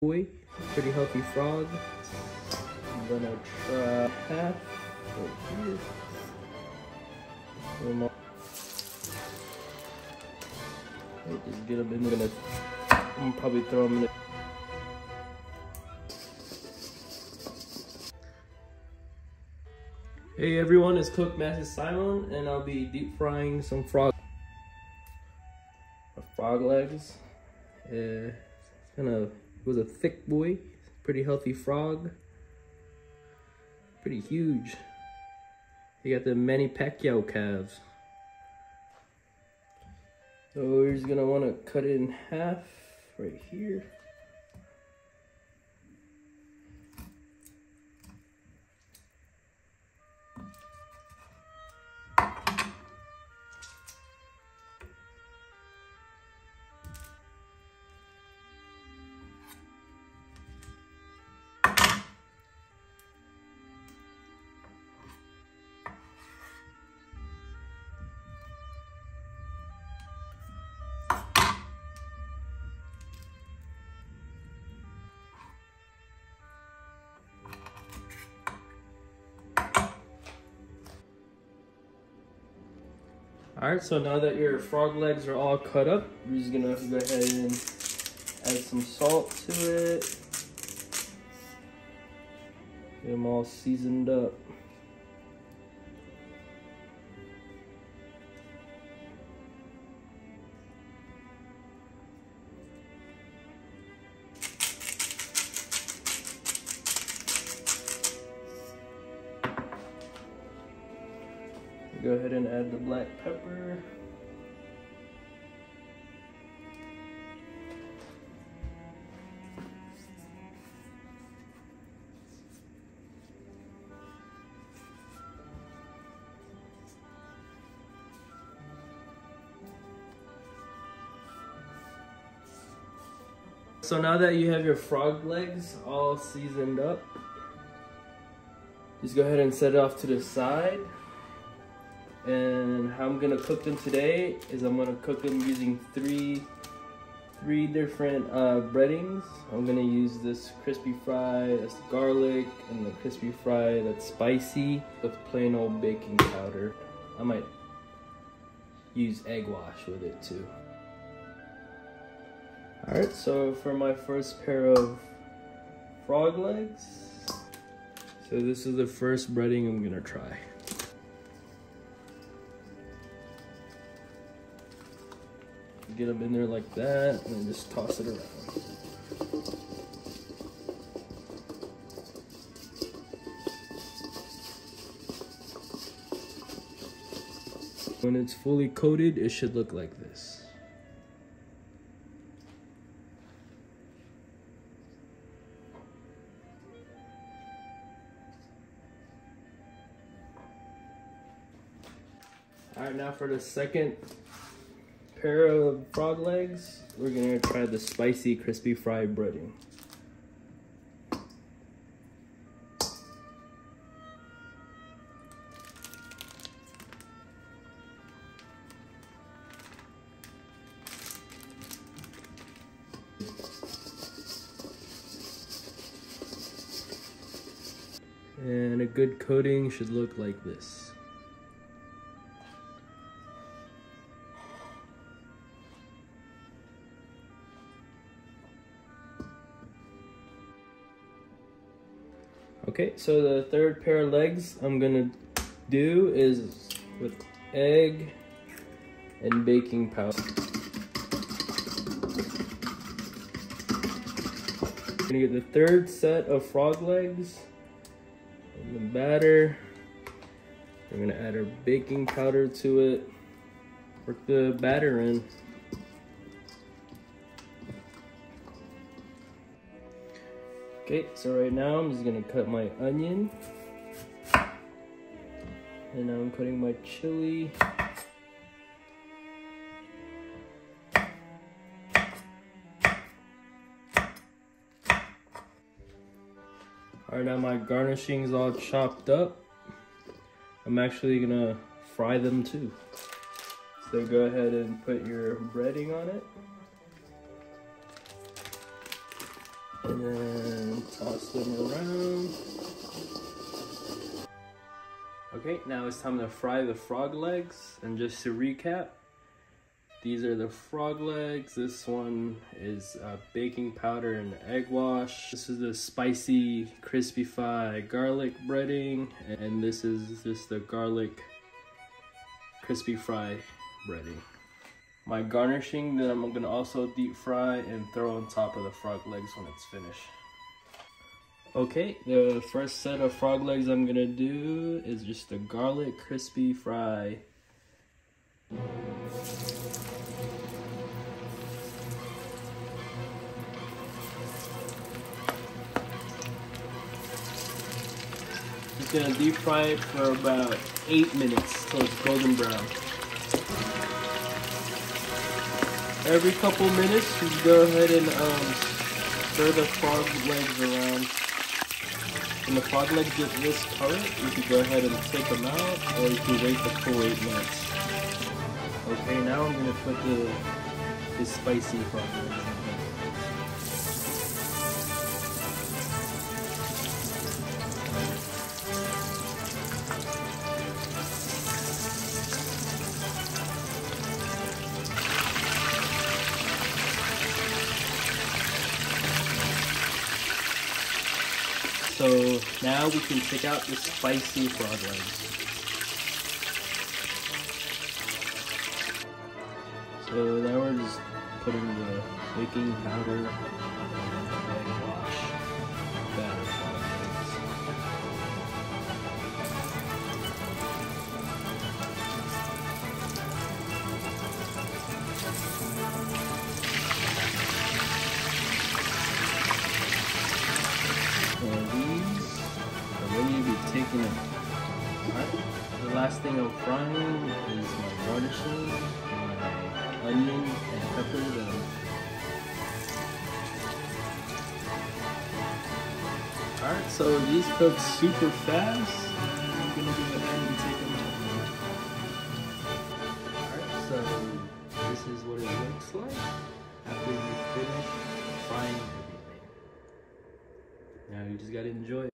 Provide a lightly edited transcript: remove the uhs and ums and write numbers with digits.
boy, pretty healthy frog. I'm gonna try half right here. Just get them in. I'm gonna probably throw them in. Hey everyone, it's Cook Master Simon, and I'll be deep frying some frog legs. It was a thick boy, pretty healthy frog, pretty huge. He got the Manny Pacquiao calves. So we're just gonna want to cut it in half right here. Alright, so now that your frog legs are all cut up, we're just gonna go ahead and add some salt to it. Get them all seasoned up. Go ahead and add the black pepper. So now that you have your frog legs all seasoned up, just go ahead and set it off to the side. And how I'm gonna cook them today is I'm gonna cook them using three different breadings. I'm gonna use this crispy fry that's garlic, and the crispy fry that's spicy with plain old baking powder. I might use egg wash with it too. Alright, so for my first pair of frog legs, so this is the first breading I'm gonna try. Get them in there like that, and then just toss it around. When it's fully coated, it should look like this. All right, now for the second pair of frog legs, we're gonna try the spicy crispy fried breading. And a good coating should look like this. Okay, so the third pair of legs I'm gonna do is with egg and baking powder. I'm gonna get the third set of frog legs and the batter. We're gonna add our baking powder to it. Work the batter in. Okay, so right now I'm just gonna cut my onion, and now I'm cutting my chili. Alright, now my garnishing is all chopped up. I'm actually gonna fry them too. So go ahead and put your breading on it. And then toss them around. Okay, now it's time to fry the frog legs. And just to recap, these are the frog legs. This one is baking powder and egg wash. This is the spicy crispy fried garlic breading. And this is just the garlic crispy fry breading. My garnishing that I'm gonna also deep fry and throw on top of the frog legs when it's finished. Okay, the first set of frog legs I'm gonna do is just a garlic crispy fry. Just gonna deep fry it for about 8 minutes till it's golden brown. Every couple minutes, just go ahead and stir the frog legs around. When the frog legs get this color, you can go ahead and take them out, or you can wait the full 8 minutes. Okay, now I'm gonna put the spicy frog legs in. So now we can take out the spicy frog legs. So now we're just putting the baking powder and egg wash batter frog legs. And these are ready to be taken in. Alright, the last thing I'm frying is my garnishing, my onion and peppers. Alright, so these cook super fast. I'm gonna go ahead and take them out. Alright, so this is what it looks like after you finish frying everything. Now you just gotta enjoy it.